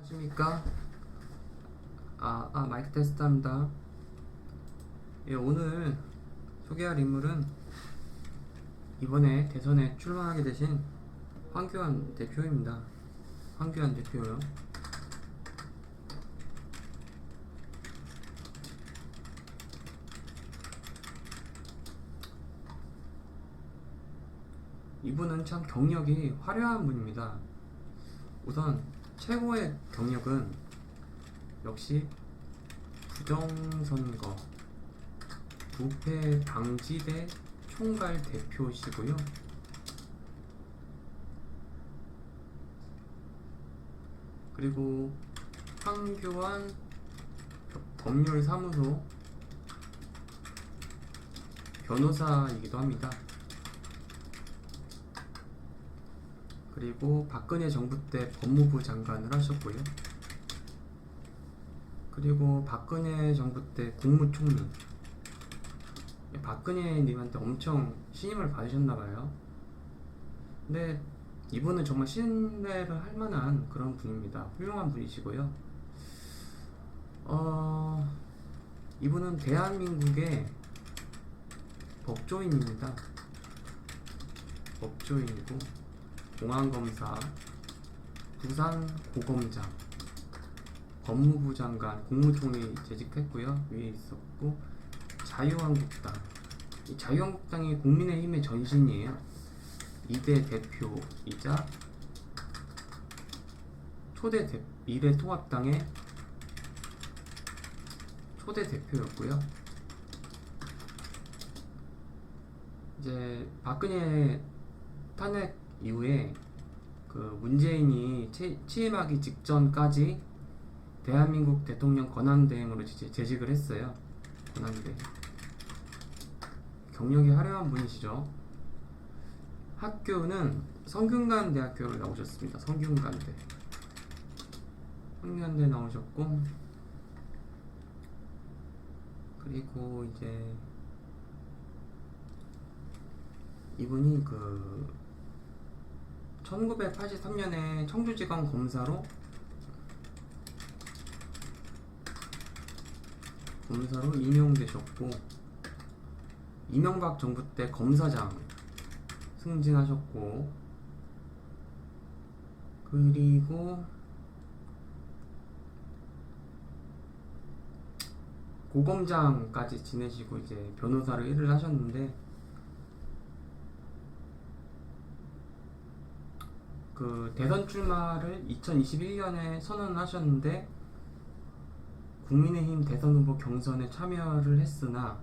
안녕하십니까? 마이크 테스트 합니다. 예, 오늘 소개할 인물은 이번에 대선에 출마하게 되신 황교안 대표입니다. 황교안 대표요. 이분은 참 경력이 화려한 분입니다. 우선 최고의 경력은 역시 부정선거 부패 방지대 총괄 대표시고요. 그리고 황교안 법률사무소 변호사이기도 합니다. 그리고 박근혜 정부 때 법무부 장관을 하셨고요. 그리고 박근혜 정부 때 국무총리. 박근혜 님한테 엄청 신임을 받으셨나봐요. 근데 이분은 정말 신뢰를 할 만한 그런 분입니다. 훌륭한 분이시고요. 이분은 대한민국의 법조인입니다. 법조인이고 공안검사, 부산고검장, 법무부 장관, 국무총리 재직했고요. 위에 있었고 자유한국당, 이 자유한국당이 국민의힘의 전신이에요. 2대 대표이자 미래통합당의 초대 대표였고요. 이제 박근혜 탄핵 이후에 그 문재인이 취임하기 직전까지 대한민국 대통령 권한대행으로 재직을 했어요. 권한대행. 경력이 화려한 분이시죠. 학교는 성균관대학교를 나오셨습니다. 성균관대 나오셨고, 그리고 이제 이분이 1983년에 청주지검 검사로 임용되셨고, 이명박 정부 때 검사장 승진하셨고, 그리고 고검장까지 지내시고 이제 변호사로 일을 하셨는데, 그 대선 출마를 2021년에 선언하셨는데 국민의힘 대선 후보 경선에 참여를 했으나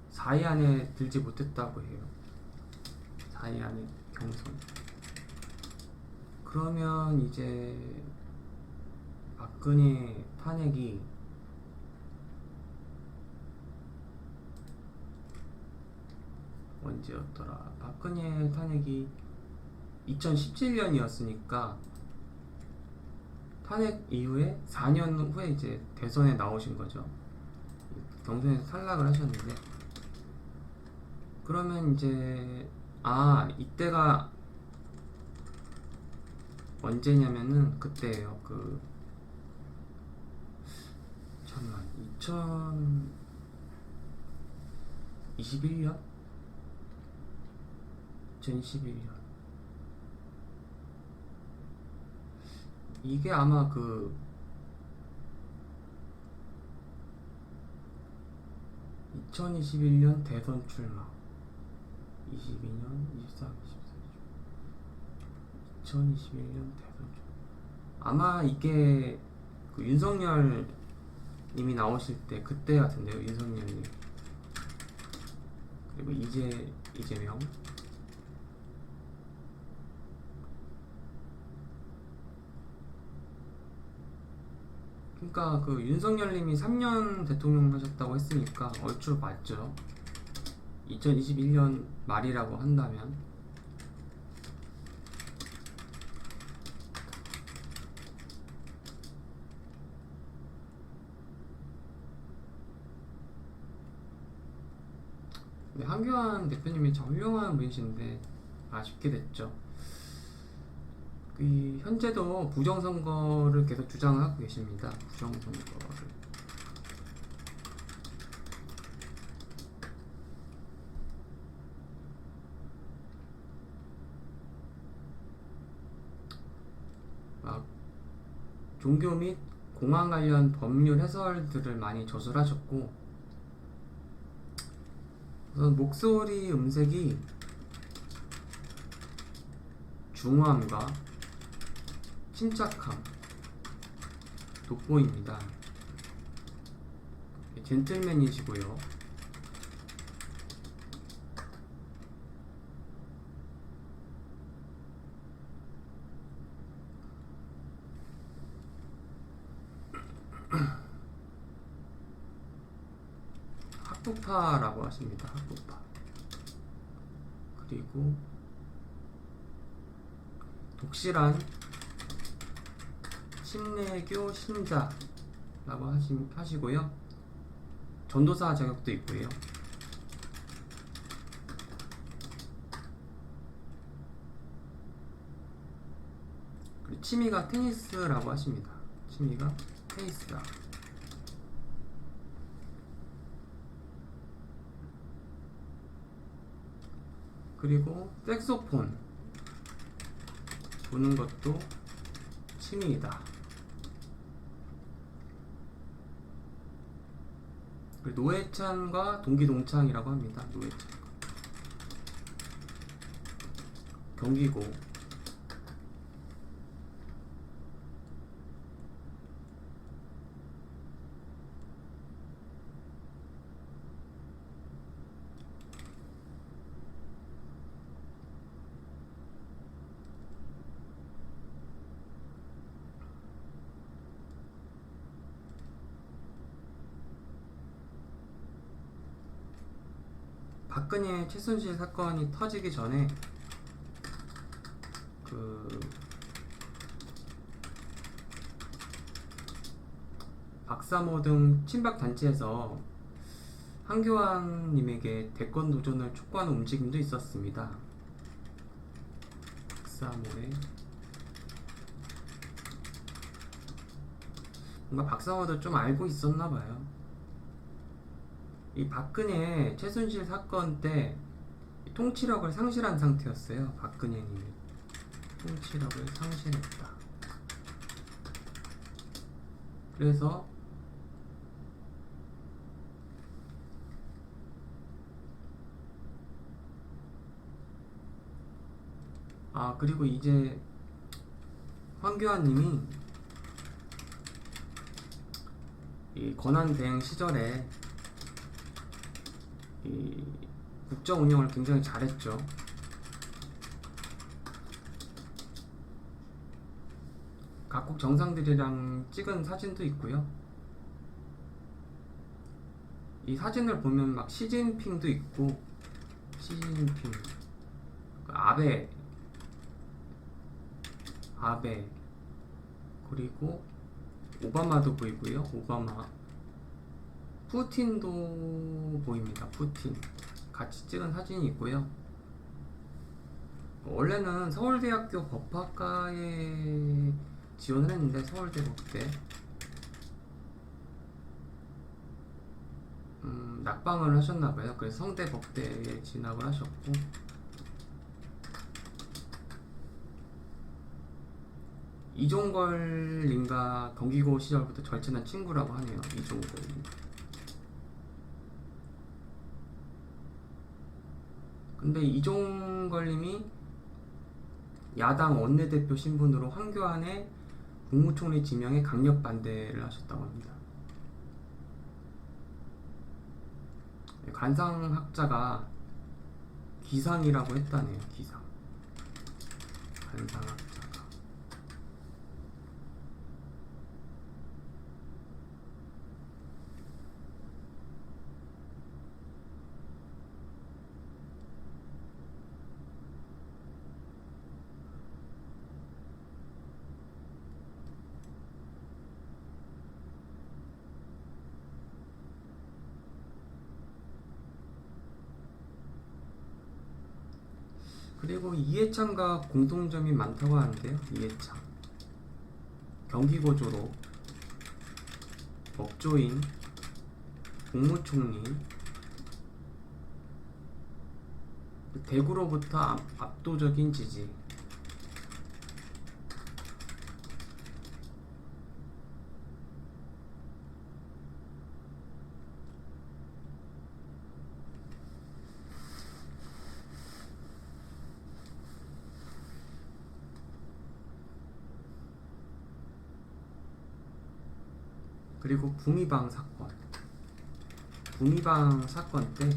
4위 안에 들지 못했다고 해요. 4위 안에 경선. 그러면 이제 박근혜 탄핵이 언제였더라? 박근혜 탄핵이 2017년이었으니까 탄핵 이후에 4년 후에 이제 대선에 나오신 거죠. 경선에서 탈락을 하셨는데, 그러면 이제 이때가 언제냐면은 그때예요. 2021년? 2011년. 이게 아마 2021년 대선 출마. 22년, 23, 24, 2021년 대선 출마. 아마 이게 윤석열 님이 나오실 때 그때 같은데요. 윤석열 님. 그리고 이재명. 그러니까 윤석열님이 3년 대통령 하셨다고 했으니까 얼추 맞죠. 2021년 말이라고 한다면. 황교안 대표님이 참 훌륭한 분이신데 아쉽게 됐죠. 현재도 부정선거를 계속 주장하고 계십니다. 부정선거를. 막 종교 및 공안 관련 법률 해설들을 많이 저술하셨고, 우선 목소리 음색이 중후함과 침착함 돋보입니다. 젠틀맨이시고요. 학부파라고 하십니다. 학부파. 그리고 독실한 신내교 신자라고 하시고요. 전도사 자격도 있고요. 그리고 취미가 테니스라고 하십니다. 취미가 테니스다. 그리고 색소폰 부는 것도 취미이다. 그리고 노회찬과 동기동창이라고 합니다. 노회찬. 경기고. 박근혜 최순실 사건이 터지기 전에 박사모 등 친박 단체에서 한교안님에게 대권 도전을 촉구하는 움직임도 있었습니다. 박사모에 뭔가 박사모도 좀 알고 있었나봐요. 이 박근혜 최순실 사건 때 통치력을 상실한 상태였어요. 박근혜님이 통치력을 상실했다. 그래서 그리고 이제 황교안님이 이 권한대행 시절에 이 국정 운영을 굉장히 잘했죠. 각국 정상들이랑 찍은 사진도 있고요. 이 사진을 보면 막 시진핑도 있고, 시진핑, 아베, 그리고 오바마도 보이고요. 오바마, 푸틴도 보입니다. 푸틴 같이 찍은 사진이 있고요. 원래는 서울대학교 법학과에 지원을 했는데 서울대 법대 낙방을 하셨나봐요. 그래서 성대 법대에 진학을 하셨고, 이종걸님과 경기고 시절부터 절친한 친구라고 하네요. 이종걸님. 근데 이종걸님이 야당 원내대표 신분으로 황교안의 국무총리 지명에 강력 반대를 하셨다고 합니다. 관상학자가 기상이라고 했다네요. 기상. 관상학자가. 그리고 이해창과 공통점이 많다고 하는데요. 이해창 경기고조로 법조인, 국무총리, 대구로부터 압도적인 지지. 그리고 구미방 사건. 구미방 사건 때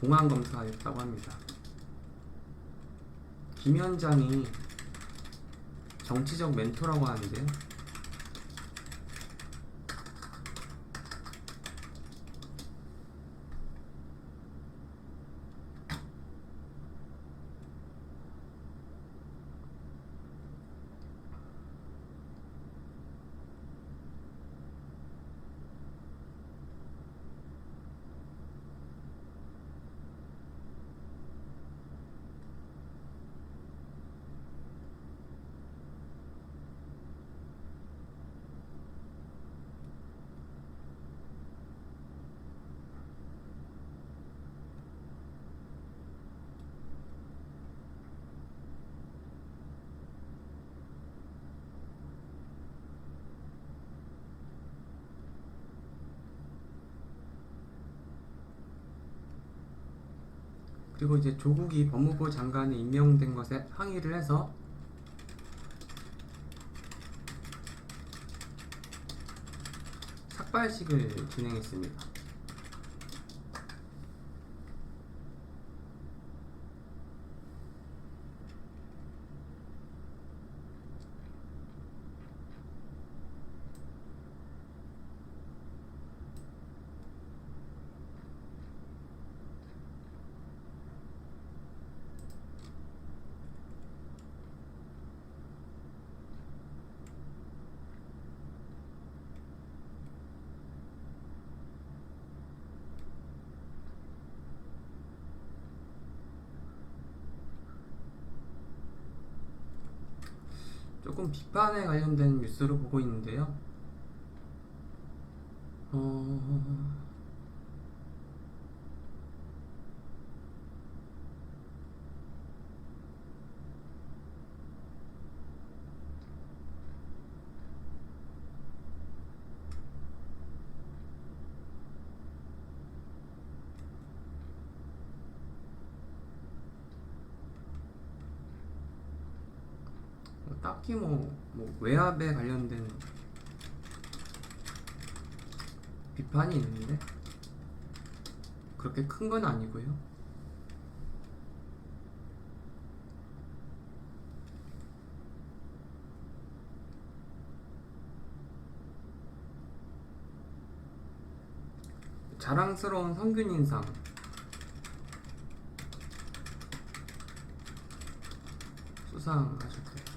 공안검사였다고 합니다. 김현장이 정치적 멘토라고 하는데요. 그리고 이제 조국이 법무부 장관에 임명된 것에 항의를 해서 삭발식을 진행했습니다. 조금 비판에 관련된 뉴스로 보고 있는데요. 딱히 뭐 외압에 관련된 비판이 있는데 그렇게 큰 건 아니고요. 자랑스러운 성균 인상. 수상하셨고요.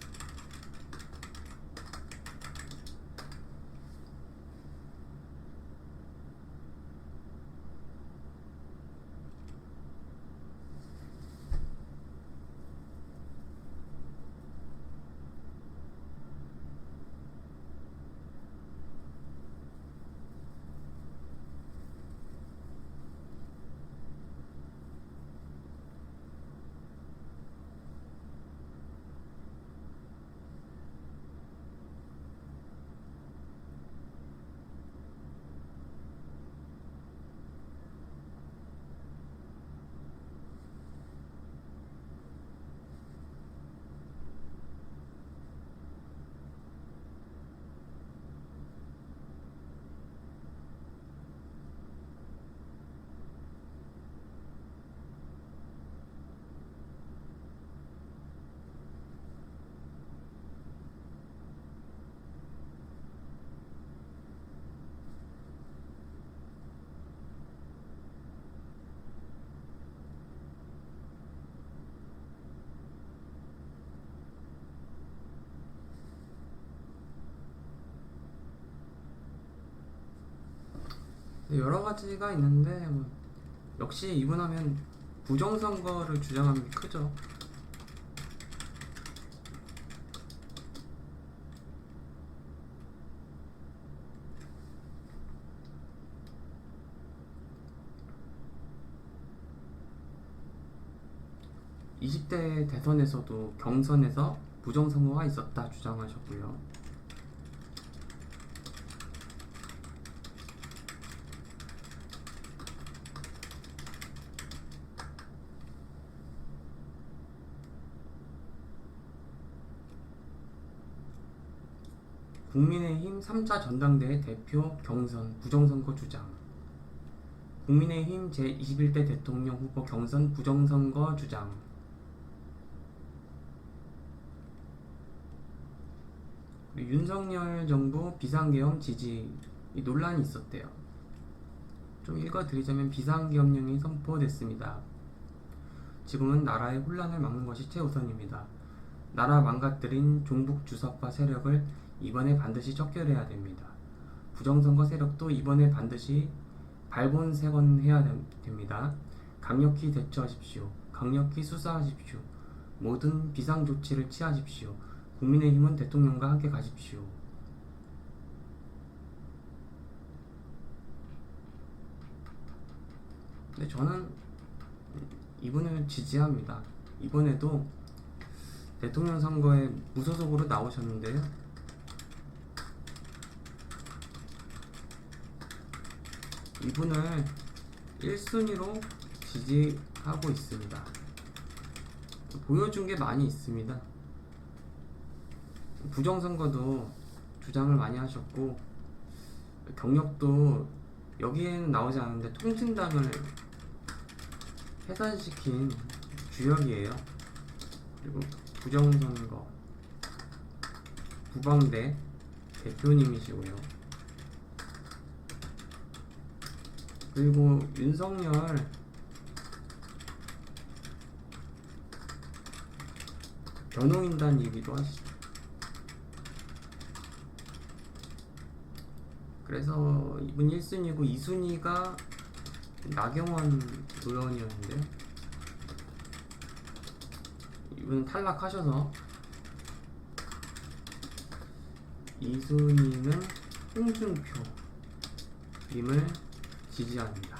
여러 가지가 있는데 역시 이분 하면 부정선거를 주장하는 게 크죠. 20대 대선에서도 경선에서 부정선거가 있었다 주장하셨고요. 국민의힘 3차 전당대회 대표 경선 부정선거 주장. 국민의힘 제21대 대통령 후보 경선 부정선거 주장. 윤석열 정부 비상계엄 지지 논란이 있었대요. 좀 읽어드리자면 비상계엄령이 선포됐습니다. 지금은 나라의 혼란을 막는 것이 최우선입니다. 나라 망가뜨린 종북 주사파 세력을 이번에 반드시 척결해야 됩니다. 부정선거 세력도 이번에 반드시 발본색원해야 됩니다. 강력히 대처하십시오. 강력히 수사하십시오. 모든 비상조치를 취하십시오. 국민의힘은 대통령과 함께 가십시오. 근데 저는 이분을 지지합니다. 이번에도 대통령 선거에 무소속으로 나오셨는데요. 이분을 1순위로 지지하고 있습니다. 보여준 게 많이 있습니다. 부정선거도 주장을 많이 하셨고 경력도 여기에는 나오지 않는데 통진당을 해산시킨 주역이에요. 그리고 부정선거 부방대 대표님이시고요. 그리고 윤석열 변호인단이기도 하시죠. 그래서 이분 1순위고 2순위가 나경원 의원이었는데요. 이분 탈락하셔서 2순위는 홍준표 님을 지지합니다.